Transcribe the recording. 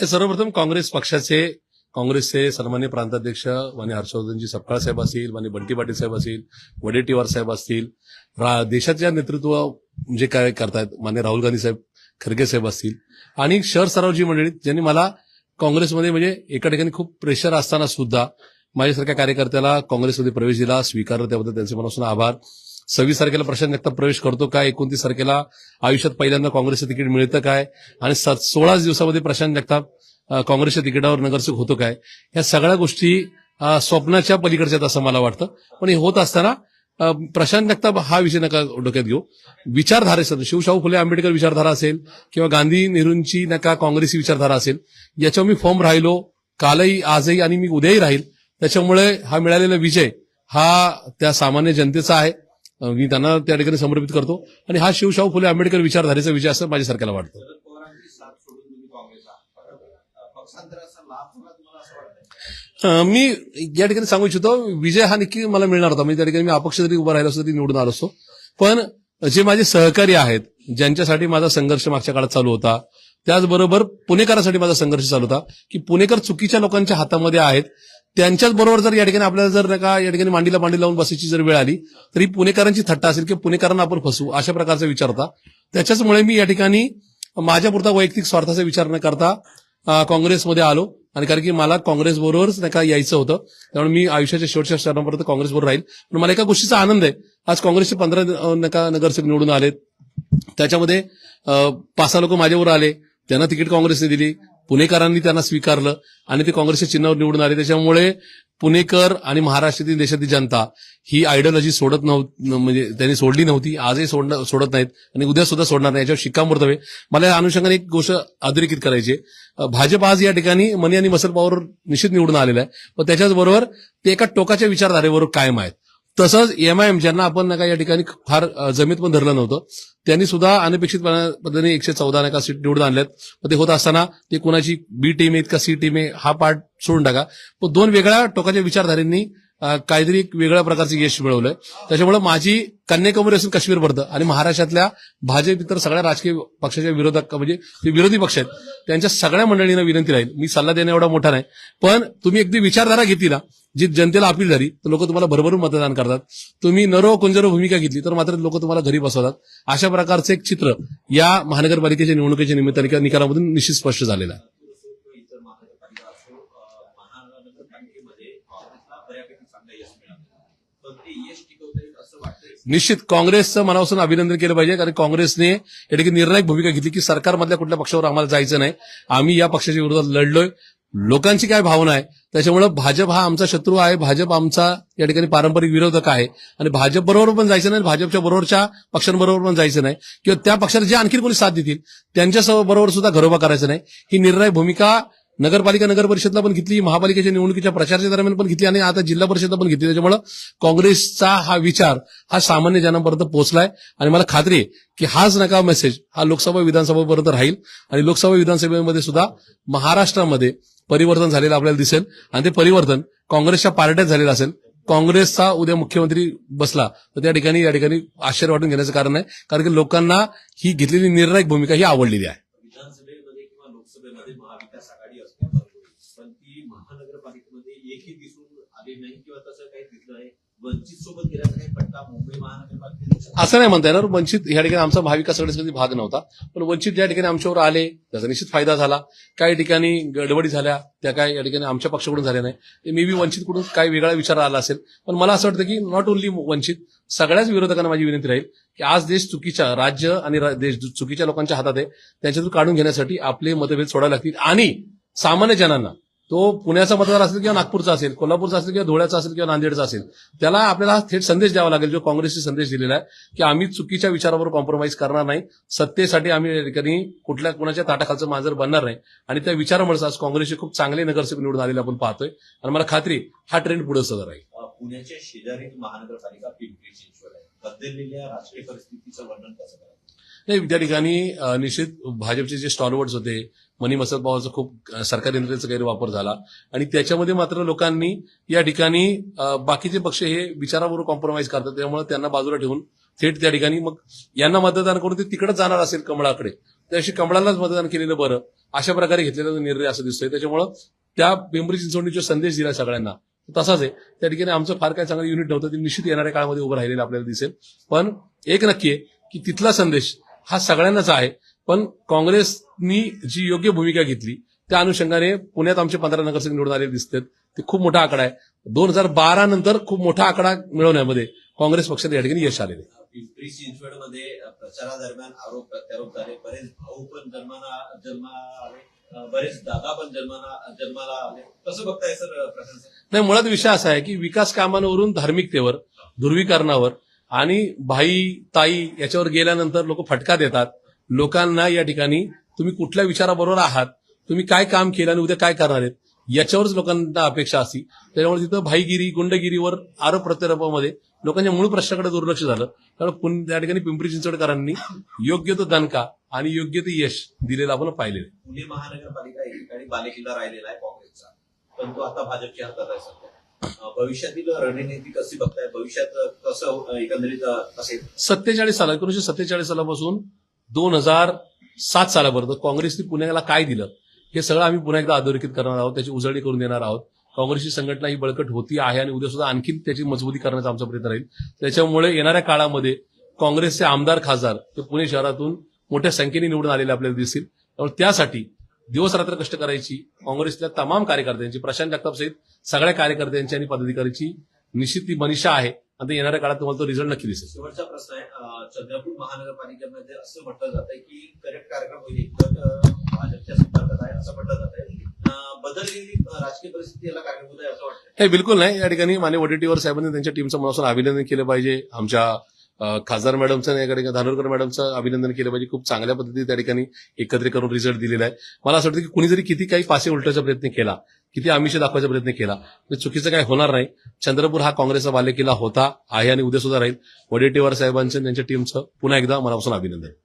सर्वप्रथम काँग्रेसचे सन्मान्य प्रांताध्यक्ष माननीय हर्षवर्धनजी सपकाळ साहेब असतील, माननीय बंटी पाटील साहेब असतील, वडेट्टीवार साहेब असतील, देशाच्या नेतृत्व जे काय करतायत माननीय राहुल गांधी साहेब, खरगे साहेब असतील आणि शहर सरावजी मंडळी ज्यांनी मला काँग्रेसमध्ये म्हणजे एका ठिकाणी खूप प्रेशर असताना सुद्धा माझ्यासारख्या कार्यकर्त्याला काँग्रेसमध्ये प्रवेश दिला, स्वीकारलं, त्याबद्दल त्यांचे मनापासून आभार. 26 तारखेला प्रशांत जगताप प्रवेश करतो काय, 29 तारखेला आयुष्यात पहिल्यांदा काँग्रेसचं तिकीट मिळतं काय आणि 16 दिवसामध्ये प्रशांत जगताप काँग्रेसच्या तिकिटावर नगरसेवक होतो काय, ह्या सगळ्या गोष्टी स्वप्नाच्या पलीकडच्या आहेत असं मला वाटतं. पण हे होत असताना प्रशांत जगताप हा विषय नका डोक्यात घेऊ. विचारधारेसह शिवशाहू फुले आंबेडकर विचारधारा असेल किंवा गांधी नेहरूंची नका काँग्रेसी विचारधारा असेल, याच्यावर मी फॉर्म राहिलो कालही, आजही आणि मी उद्याही राहील. त्याच्यामुळे हा मिळालेला विजय हा त्या सामान्य जनतेचा आहे. मी त्यांना त्या ठिकाणी समर्पित करतो आणि हा शिवशाहू फुले आंबेडकर विचारधारेचा विजय असं माझ्यासारख्याला वाटतं. मी या ठिकाणी सांगू इच्छितो, विजय हा नक्की मला मिळणार होता. म्हणजे त्या ठिकाणी मी अपक्ष जरी उभा राहिलो असतो तरी निवडून आलो असतो. पण जे माझे सहकारी आहेत, ज्यांच्यासाठी माझा संघर्ष मागच्या काळात चालू होता, त्याचबरोबर पुणेकरांसाठी माझा संघर्ष चालू होता की पुणेकर चुकीच्या लोकांच्या हातामध्ये आहेत, त्यांच्याच बरोबर जर या ठिकाणी आपल्याला जर नका या ठिकाणी मांडीला मांडी लावून बसायची जर वेळ आली तरी पुणेकरांची थट्टा असेल किंवा पुणेकरांना आपण फसवू अशा प्रकारचा विचार होता. त्याच्याचमुळे मी या ठिकाणी माझ्यापुरता वैयक्तिक स्वार्थाचा विचार न करता काँग्रेसमध्ये आलो आणि कारण की मला काँग्रेस बरोबरच नका यायचं होतं. त्यामुळे मी आयुष्याच्या शेवटच्या क्षणापर्यंत काँग्रेसबरोबर राहील. पण मला एका गोष्टीचा आनंद आहे, आज काँग्रेसचे 15 नगरसेवक निवडून आलेत. त्याच्यामध्ये 5-6 लोक माझ्याबरोबर आले, त्यांना तिकीट काँग्रेसने दिली, पुणेकरांनी त्यांना स्वीकारलं आणि ते काँग्रेसच्या चिन्हावर निवडून आले. त्याच्यामुळे पुणेकर आणि महाराष्ट्रातील देशातील जनता ही आयडियोलॉजी सोडत नव्हती, म्हणजे त्यांनी सोडली नव्हती, आजही सोडत नाहीत आणि उद्या सुद्धा सोडणार नाही. याच्यावर शिक्कामोर्तब आहे. मला या अनुषंगाने एक गोष्ट अधोरेखित करायची आहे. भाजप आज या ठिकाणी मनी आणि मसल पॉवर निश्चित निवडून आलेला आहे, पण त्याच्याचबरोबर ते एका टोकाच्या विचारधारेवर कायम आहेत. तसंच एमआयएम ज्यांना आपण नका या ठिकाणी फार जमीत पण धरलं नव्हतं, त्यांनी सुद्धा अनपेक्षित पद्धतीने 114 नका सीट निवडून आणल्यात. पण ते होत असताना ते कोणाची बी टीम आहे का सी टीम आहे हा पार्ट सोडून टाका, पण 2 वेगळ्या टोकाच्या विचारधारेंनी काहीतरी एक वेगळ्या प्रकारचं यश मिळवलंय. त्याच्यामुळे माझी कन्याकुमारी असून काश्मीर भरतं आणि महाराष्ट्रातल्या भाजप इतर सगळ्या राजकीय पक्षाच्या विरोधक म्हणजे जे विरोधी पक्ष आहेत त्यांच्या सगळ्या मंडळींना विनंती राहील, मी सल्ला देणं एवढा मोठा नाही, पण तुम्ही अगदी विचारधारा घेतली ना, जी जनतेला अपील झाली तर लोक तुम्हाला भरभरून मतदान करतात. तुम्ही नरो कुंजरो भूमिका घेतली तर मात्र लोक तुम्हाला घरी बसवतात. अशा प्रकारचं एक चित्र या महानगरपालिकेच्या निवडणुकीच्या निमित्ताने किंवा निकालामधून निश्चित स्पष्ट झालेलं आहे. निश्चित काँग्रेसचं मनापासून अभिनंदन केलं पाहिजे, कारण काँग्रेसने या ठिकाणी निर्णायक भूमिका घेतली की सरकारमधल्या कुठल्या पक्षावर आम्हाला जायचं नाही, आम्ही या पक्षाच्या विरोधात लढलोय. लोकांची काय भावना आहे, त्याच्यामुळे भाजप हा आमचा शत्रू आहे, भाजप आमचा या ठिकाणी पारंपरिक विरोधक आहे आणि भाजप बरोबर पण जायचं नाही, भाजपच्या बरोबरच्या पक्षांबरोबर पण जायचं नाही किंवा त्या पक्षाला जे आणखी कोणी साथ देतील त्यांच्या बरोबर सुद्धा घरोबा करायचं नाही. ही निर्णायक भूमिका नगरपालिका नगर परिषदला पण घेतली, महापालिकेच्या निवडणुकीच्या प्रचाराच्या दरम्यान पण घेतली आणि आता जिल्हा परिषदला पण घेतली. त्याच्यामुळे काँग्रेसचा हा विचार हा सामान्य जनांपर्यंत पोहोचलाय आणि मला खात्री आहे की हाच नका मेसेज हा लोकसभा विधानसभेपर्यंत राहील आणि लोकसभा विधानसभेमध्ये सुद्धा महाराष्ट्रामध्ये परिवर्तन झालेलं आपल्याला दिसेल आणि ते परिवर्तन काँग्रेसच्या पार्ट्यात झालेलं असेल. काँग्रेसचा उद्या मुख्यमंत्री बसला तर त्या ठिकाणी आश्चर्य वाटून घेण्याचं कारण नाही, कारण की लोकांना ही घेतलेली निर्णायक भूमिका ही आवडलेली आहे. विधानसभेमध्ये किंवा लोकसभेमध्ये महाविकास आघाडी असते, पण ती महानगरपालिकेमध्ये एकही दिसून आली नाही किंवा तसं काही दिसलं नाही. वंचित सोबत गेल्याचा काही पट्टा मुंबई महानगरपालिकेत असं नाही म्हणता येणार. वंचित या ठिकाणी आमचा महाविकास आघाडीचा कधी भाग नव्हता, पण वंचित या ठिकाणी आमच्यावर आले त्याचा निश्चित फायदा झाला. काही ठिकाणी गडबडी झाल्या त्या काय या ठिकाणी आमच्या पक्षाकडून झाल्या नाही, ते मे बी वंचितकडून काही वेगळा विचार आला असेल. पण मला असं वाटतं की नॉट ओन्ली वंचित, सगळ्याच विरोधकांना माझी विनंती राहील की आज देश चुकीच्या राज्य आणि देश चुकीच्या लोकांच्या हातात आहे, त्यांच्यातून काढून घेण्यासाठी आपले मतभेद सोडावे लागतील आणि सामान्य जनांना, तो पुण्याचा मतदार असेल किंवा नागपूरचा असेल, कोल्हापूरचा असेल किंवा धुळ्याचा असेल किंवा नांदेडचा असेल, त्याला आपल्याला थेट संदेश द्यावा लागेल, जो काँग्रेसने संदेश दिलेला आहे की आम्ही चुकीच्या विचारावर कॉम्प्रोमाइज करणार नाही, सत्तेसाठी आम्ही या ठिकाणी कुठल्या कुणाच्या ताटाखालचं मांजर बनणार नाही आणि त्या विचारामुळे आज काँग्रेसचे खूप चांगले नगरसेवक निवडून आलेले आपण पाहतोय आणि मला खात्री हा ट्रेंड पुढे सुद्धा राहील. पुण्याच्या शेजारी महानगरपालिका पिंपरी चिंचवड आहे, बदललेल्या राजकीय परिस्थितीचं वर्णन कसं करायचं? नाही, त्या ठिकाणी निश्चित भाजपचे जे स्टॉलवर्ड्स होते, मनी मसल पॉवरचा खूप सरकारी यंत्रणेचा गैरवापर झाला आणि त्याच्यामध्ये मात्र लोकांनी या ठिकाणी बाकीचे पक्ष हे विचाराबरोबर कॉम्प्रोमाइज करतात, त्यामुळे त्यांना बाजूला ठेवून थेट त्या ठिकाणी मग यांना मतदान करून ते तिकडेच जाणार असेल कमळाकडे, त्याशी कमळालाच मतदान केलेलं बरं अशा प्रकारे घेतलेला निर्णय असं दिसतोय. त्याच्यामुळं त्या पिंपरी चिंचवडने जो संदेश दिला सगळ्यांना तसाच आहे. त्या ठिकाणी आमचं फार काय चांगलं युनिट नव्हतं, ते निश्चित येणाऱ्या काळामध्ये उभं राहिलेलं आपल्याला दिसेल. पण एक नक्की आहे की तिथला संदेश हा सगळ्यांनाच आहे. पण काँग्रेसनी जी योग्य भूमिका घेतली त्या अनुषंगाने पुण्यात आमचे 15 नगरसेवक निवडून आलेले दिसतात. ते खूप मोठा आकडा आहे. 2012 नंतर खूप मोठा आकडा मिळवण्यामध्ये काँग्रेस पक्षाला या ठिकाणी यश आलेलं आहे. पिंपरी चिंचवडमध्ये प्रचारादरम्यान आरोप प्रत्यारोप झाले. बरेच भाऊ पण जन्माला आले, बरेच दादा पण जन्माला आले. कसं बघताय सर प्रशासन? नाही, मुळात विषय असा आहे की विकास कामांवरून धार्मिकतेवर, ध्रुवीकरणावर आणि भाई ताई याच्यावर गेल्यानंतर लोक फटका देतात. लोकांना या ठिकाणी तुम्ही कुठल्या विचाराबरोबर आहात, तुम्ही काय काम केलं आणि उद्या काय करणार आहेत याच्यावरच लोकांना अपेक्षा असती. त्याच्यामुळे तिथं भाईगिरी, गुंडगिरीवर आरोप प्रत्यारोपामध्ये लोकांच्या मूळ प्रश्नाकडे दुर्लक्ष झालं. त्यामुळे त्या ठिकाणी पिंपरी चिंचवडकरांनी योग्य तो दणका आणि योग्य ते यश दिलेलं आपण पाहिलेलं आहे. पुणे महानगरपालिका एकीकडे बालेकिल्ला राहिलेला आहे काँग्रेसचा, पण तो आता भाजपच्या हातात आहे सध्या. भविष्यातील रणनीती कशी बघताय? भविष्यात कसं एकंदरीत असेल? 1947 सालापासून 2007 सालापर्यंत काँग्रेसने पुण्याला काय दिलं हे सगळं आम्ही पुन्हा एकदा अधोरेखित करणार आहोत, त्याची उजळणी करून देणार आहोत. काँग्रेसची संघटना ही बळकट होती आहे आणि उद्या सुद्धा आणखी त्याची मजबूती करण्याचा आमचा प्रयत्न राहील. त्याच्यामुळे येणाऱ्या काळामध्ये काँग्रेसचे आमदार खासदार ते पुणे शहरातून मोठ्या संख्येने निवडून आलेले आपल्याला दिसतील. त्यामुळे त्यासाठी दिवस रात्र कष्ट करायची काँग्रेसच्या तमाम कार्यकर्त्यांची, प्रशांत जगताप सहित सगळ्या कार्यकर्त्यांची आणि पदाधिकाऱ्यांची निश्चित ती मनीषा आहे आणि ते येणाऱ्या काळात तुम्हाला तो रिझल्ट नक्की दिसेल. शेवटचा प्रश्न आहे. चंद्रपूर महानगरपालिकेमध्ये असं म्हटलं जात आहे की करेक्ट कार्यक्रम होईल, एक गट भाजपच्या संपर्कात आहे असं म्हटलं जात आहे. बदललेली राजकीय परिस्थिती याला कारणीभूत आहे असं वाटतं? हे बिलकुल नाही. या ठिकाणी माननीय वडेट्टीवार साहेबांनी त्यांच्या टीमचं मनापासून अभिनंदन केलं पाहिजे. आमच्या खासदार मॅडमचं या ठिकाणी धानोरकर मॅडमचं अभिनंदन केलं पाहिजे. खूप चांगल्या पद्धतीने त्या ठिकाणी एकत्रित करून रिझल्ट दिलेला आहे. मला असं वाटतं की कुणी जरी किती काही पासे उलटायचा प्रयत्न केला, किती आमिष दाखवायचा प्रयत्न केला तर चुकीचं काही होणार नाही. चंद्रपूर हा काँग्रेसचा बालेकिल्ला होता, आहे आणि उद्या सुद्धा राहील. वडेट्टीवार साहेबांचं त्यांच्या टीमचं पुन्हा एकदा मनापासून अभिनंदन.